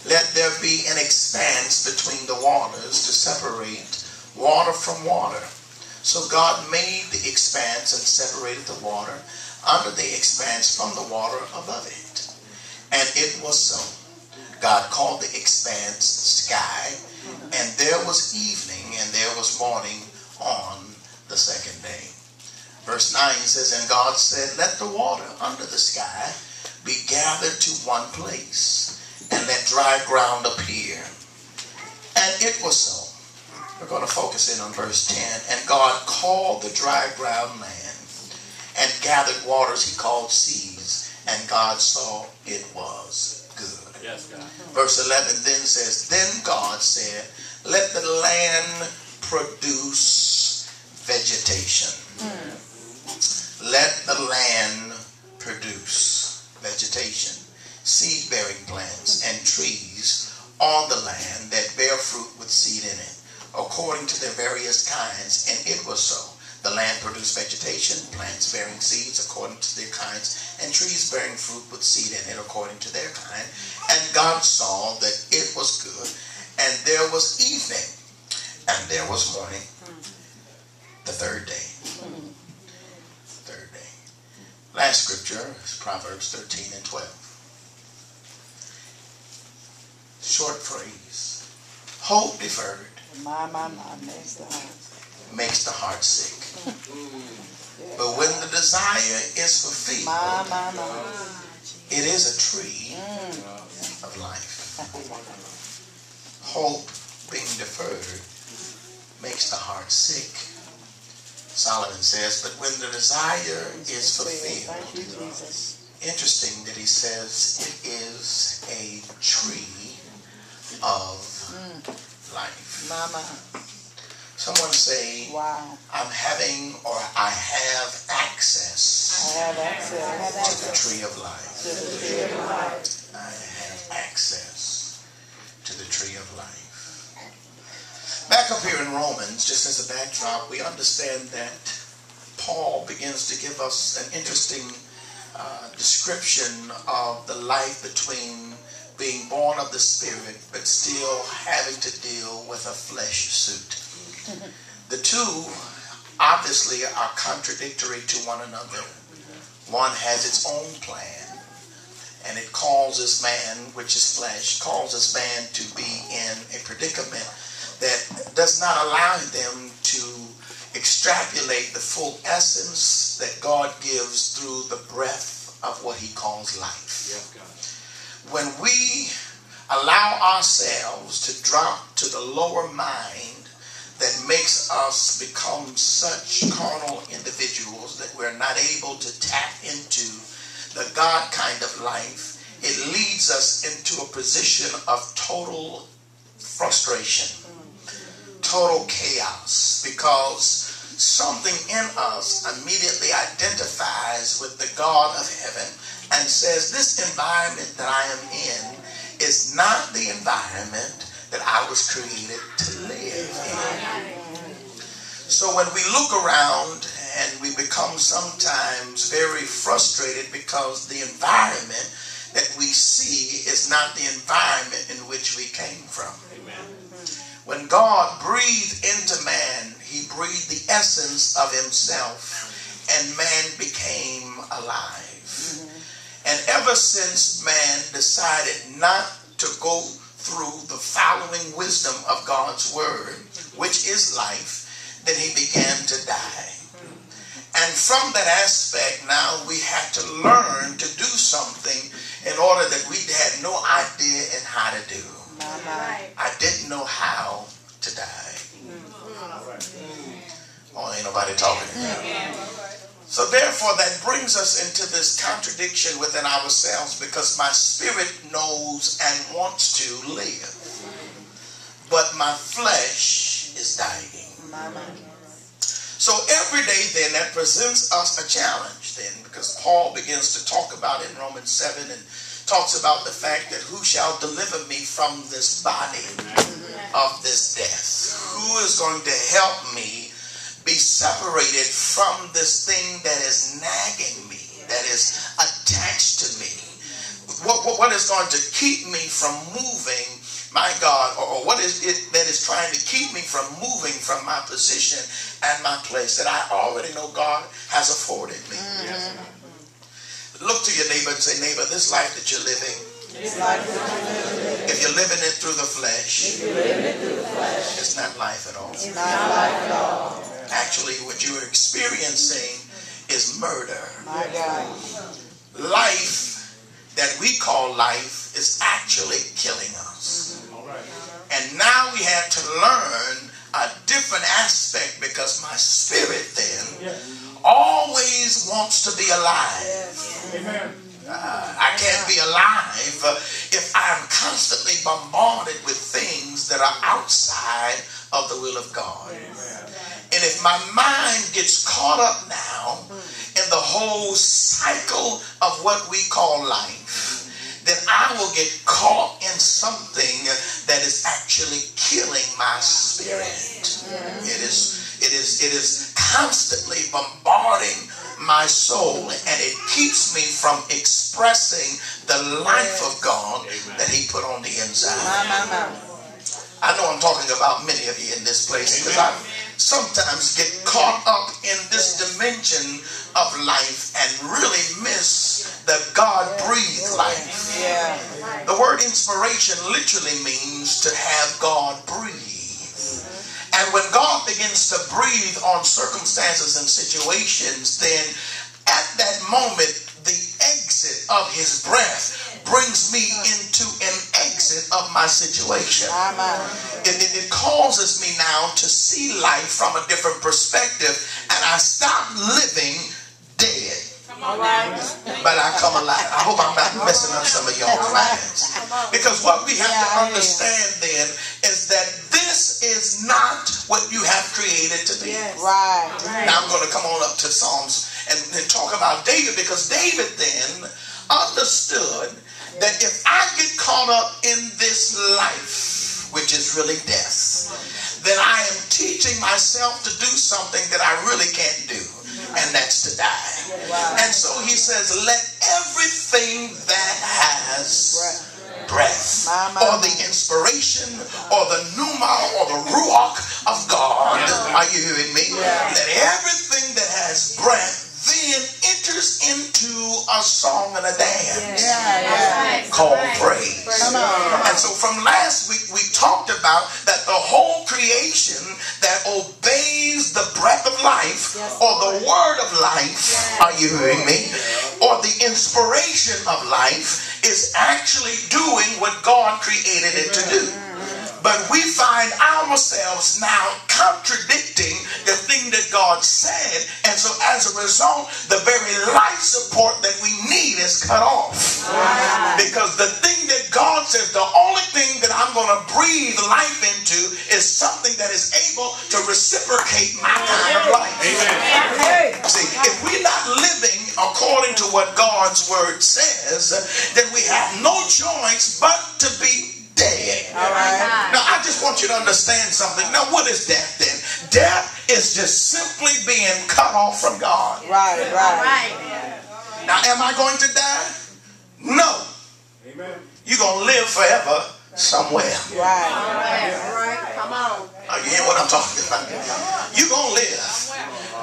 let there be an expanse between the waters to separate water from water. So God made the expanse and separated the water under the expanse from the water above it. And it was so. God called the expanse sky, and there was evening and there was morning on the second day. Verse 9 says, and God said, let the water under the sky be gathered to one place, and let dry ground appear. And it was so. We're going to focus in on verse 10. And God called the dry ground land, and gathered waters he called seas, and God saw it was good. Yes, God. Verse 11 then says, then God said, let the land produce vegetation. Let the land produce vegetation, seed-bearing plants, and trees on the land that bear fruit with seed in it, according to their various kinds. And it was so. The land produced vegetation, plants bearing seeds according to their kinds, and trees bearing fruit with seed in it according to their kind. And God saw that it was good. And there was evening, and there was morning, the third day. Third day. Last scripture is Proverbs 13 and 12. Short phrase. Hope deferred makes the heart sick. But when the desire is fulfilled, it is a tree of life. Hope being deferred makes the heart sick. Solomon says, but when the desire is fulfilled, interesting that he says it is a tree of life. Someone say, wow. I'm having or I have access to the tree of life. I have access to the tree of life. Back up here in Romans, just as a backdrop, we understand that Paul begins to give us an interesting description of the life between being born of the Spirit, but still having to deal with a flesh suit. The two obviously are contradictory to one another. One has its own plan, and it causes man, which is flesh, causes man to be in a predicament that does not allow them to extrapolate the full essence that God gives through the breath of what he calls life. Yes, God. When we allow ourselves to drop to the lower mind that makes us become such carnal individuals that we're not able to tap into the God kind of life, it leads us into a position of total frustration, total chaos, because something in us immediately identifies with the God of heaven and says, this environment that I am in is not the environment that I was created to live in. So when we look around and we become sometimes very frustrated because the environment that we see is not the environment in which we came from. Amen. When God breathed into man, he breathed the essence of himself, and man became alive. And ever since man decided not to go through the following wisdom of God's word, which is life, then he began to die. And from that aspect, now we had to learn to do something in order that we had no idea in how to do. I didn't know how to die. Oh, ain't nobody talking to me. So therefore, that brings us into this contradiction within ourselves, because my spirit knows and wants to live, but my flesh is dying. So every day then that presents us a challenge then, because Paul begins to talk about in Romans 7 and talks about the fact that who shall deliver me from this body of this death? Who is going to help me be separated from this thing that is nagging me, that is attached to me, what is going to keep me from moving, my God, or what is it that is trying to keep me from moving from my position and my place that I already know God has afforded me. Look to your neighbor and say, neighbor, this life that you're living, if you're living it through the flesh, it's not life at all. Actually, what you're experiencing is murder. Life that we call life is actually killing us. And now we have to learn a different aspect, because my spirit then always wants to be alive. I can't be alive if I'm constantly bombarded with things that are outside of the will of God. And if my mind gets caught up now in the whole cycle of what we call life, then I will get caught in something that is actually killing my spirit. It is constantly bombarding my soul, and it keeps me from expressing the life of God that He put on the inside. I know I'm talking about many of you in this place, because I sometimes get caught up in this dimension of life and really miss the God-breathed life. The word inspiration literally means to have God breathe. And when God begins to breathe on circumstances and situations, then at that moment, the exit of His breath brings me into an exit of my situation. It causes me now to see life from a different perspective, and I stop living dead. But I come alive. I hope I'm not messing up some of y'all's minds. Because what we have to understand then is that this is not what you have created to be. Now I'm going to come on up to Psalms and talk about David, because David then understood that if I get caught up in this life, which is really death, then I am teaching myself to do something that I really can't do. And that's to die. And so he says, let everything that has breath, or the inspiration, or the pneuma, or the ruach of God, are you hearing me? Let everything that has breath then enters into a song and a dance called praise. And so from last week we talked about that the whole creation that obeys the breath of life, or the word of life, are you hearing me? Or the inspiration of life is actually doing what God created it to do. But we find ourselves now contradicting the thing that God said. And so as a result, the very life support that we need is cut off. Because the thing that God says, the only thing that I'm going to breathe life into is something that is able to reciprocate my kind of life. See, if we're not living according to what God's word says, then we have no choice but to be dead. Now I just want you to understand something. Now what is death then? Death is just simply being cut off from God. Now am I going to die? No. You're going to live forever somewhere. Come on. You hear what I'm talking about? You're going to live.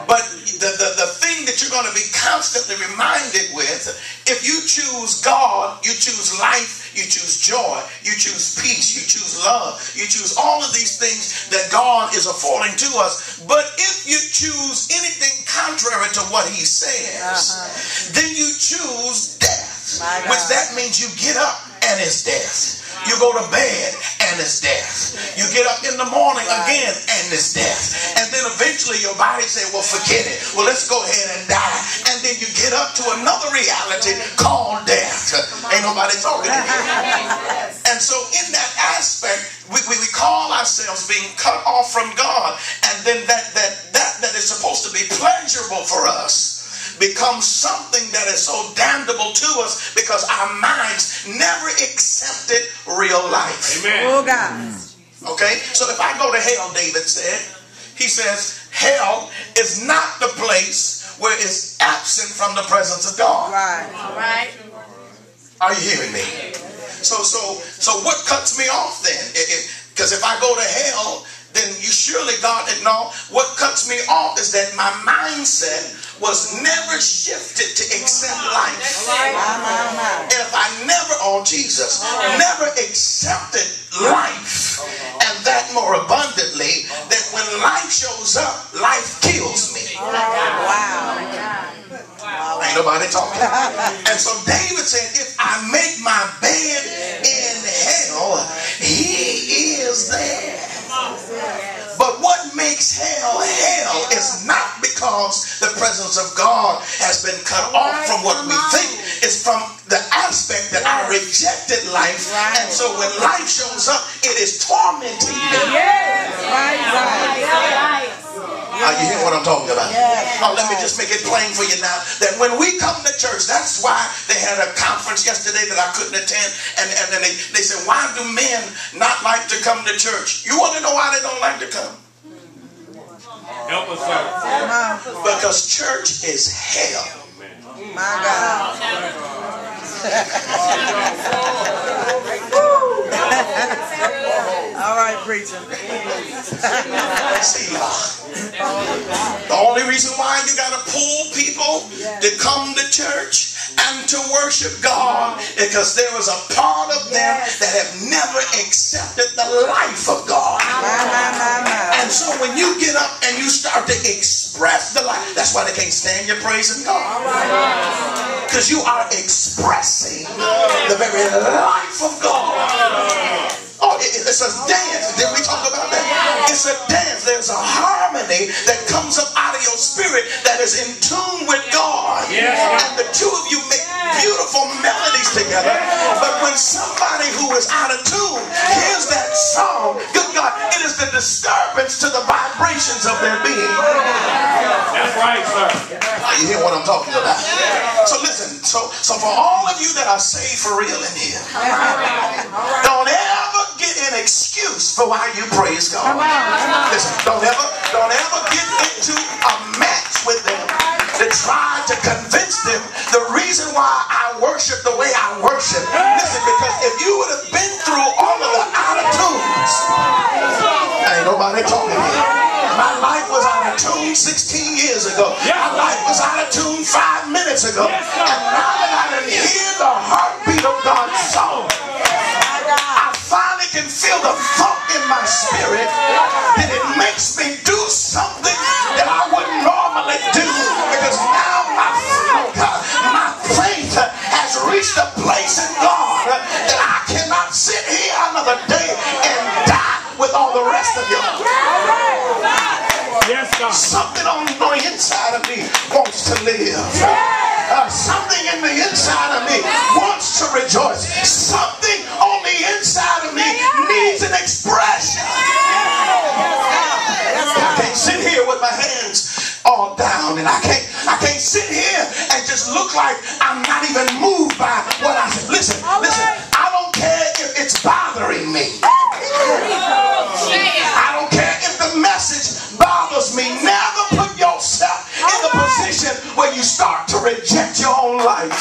But the thing that you're going to be constantly reminded with, if you choose God, you choose life, you choose joy, you choose peace, you choose love, you choose all of these things that God is affording to us. But if you choose anything contrary to what He says, then you choose death, which that means you get up and it's death. You go to bed and it's death. You get up in the morning again and it's death. And then eventually your body says, well, forget it. Well, let's go ahead and die. And then you get up to another reality called death. Ain't nobody talking to you. And so in that aspect, we call ourselves being cut off from God. And then that is supposed to be pleasurable for us becomes something that is so damnable to us because our minds never accepted real life. Oh God. Okay, so if I go to hell, David said, he says, hell is not the place where it's absent from the presence of God. Right. Are you hearing me? So what cuts me off then? Because if I go to hell, then you surely, God, no. What cuts me off is that my mindset was never shifted to accept life. And if I never, never accepted life, and that more abundantly, that when life shows up, life kills me. Ain't nobody talking. And so David said, if I make my bed in hell, he is there. But what makes hell hell is not because the presence of God has been cut off from what we think. It's from the aspect that I rejected life. And so when life shows up, it is tormenting me. You hear what I'm talking about? Oh, let me just make it plain for you now that when we come to church, that's why they had a conference yesterday that I couldn't attend, and then they said, why do men not like to come to church? You want to know why they don't like to come? Help us out. Because church is hell. My God. All right, preacher. See, the only reason why you got to pull people to come to church and to worship God is because there was a part of them that have never accepted the life of God. And so when you get up and you start to express the life, that's why they can't stand you praising God. Because you are expressing the very life of God. Oh, it's a dance. Did we talk about that? It's a dance. There's a harmony that comes up out of your spirit that is in tune with God. And the two of you make beautiful melodies together. But when somebody who is out of tune hears that song, good God, it is the disturbance to the vibrations of their being. That's right, sir. You hear what I'm talking about? So listen, so for all of you that are saved for real in here, don't ever get an excuse for why you praise God. Listen, don't ever get into a match with them to try to convince them the reason why I worship the way I worship. Listen, because if you would have been through all of the out-of-tunes, ain't nobody talking here. My life was out of tune 16 years ago. My life was out of tune 5 minutes ago. And now that I done hear the heartbeat of God's song, I finally can feel the thump in my spirit that it makes me do something that I wouldn't normally do. Because now my faith has reached a place in God that I cannot sit here another day and die with all the rest of you. Yes, God. Something on the inside of me wants to live. Something in the inside of me wants to rejoice. Something on the inside of me needs an expression. I can't sit here with my hands all down, and I can't sit here and just look like I'm not even moved by what I say. Listen, I don't care if it's bothering me. I don't care if the message bothers me. Never put yourself in a position where you start to reject your own life.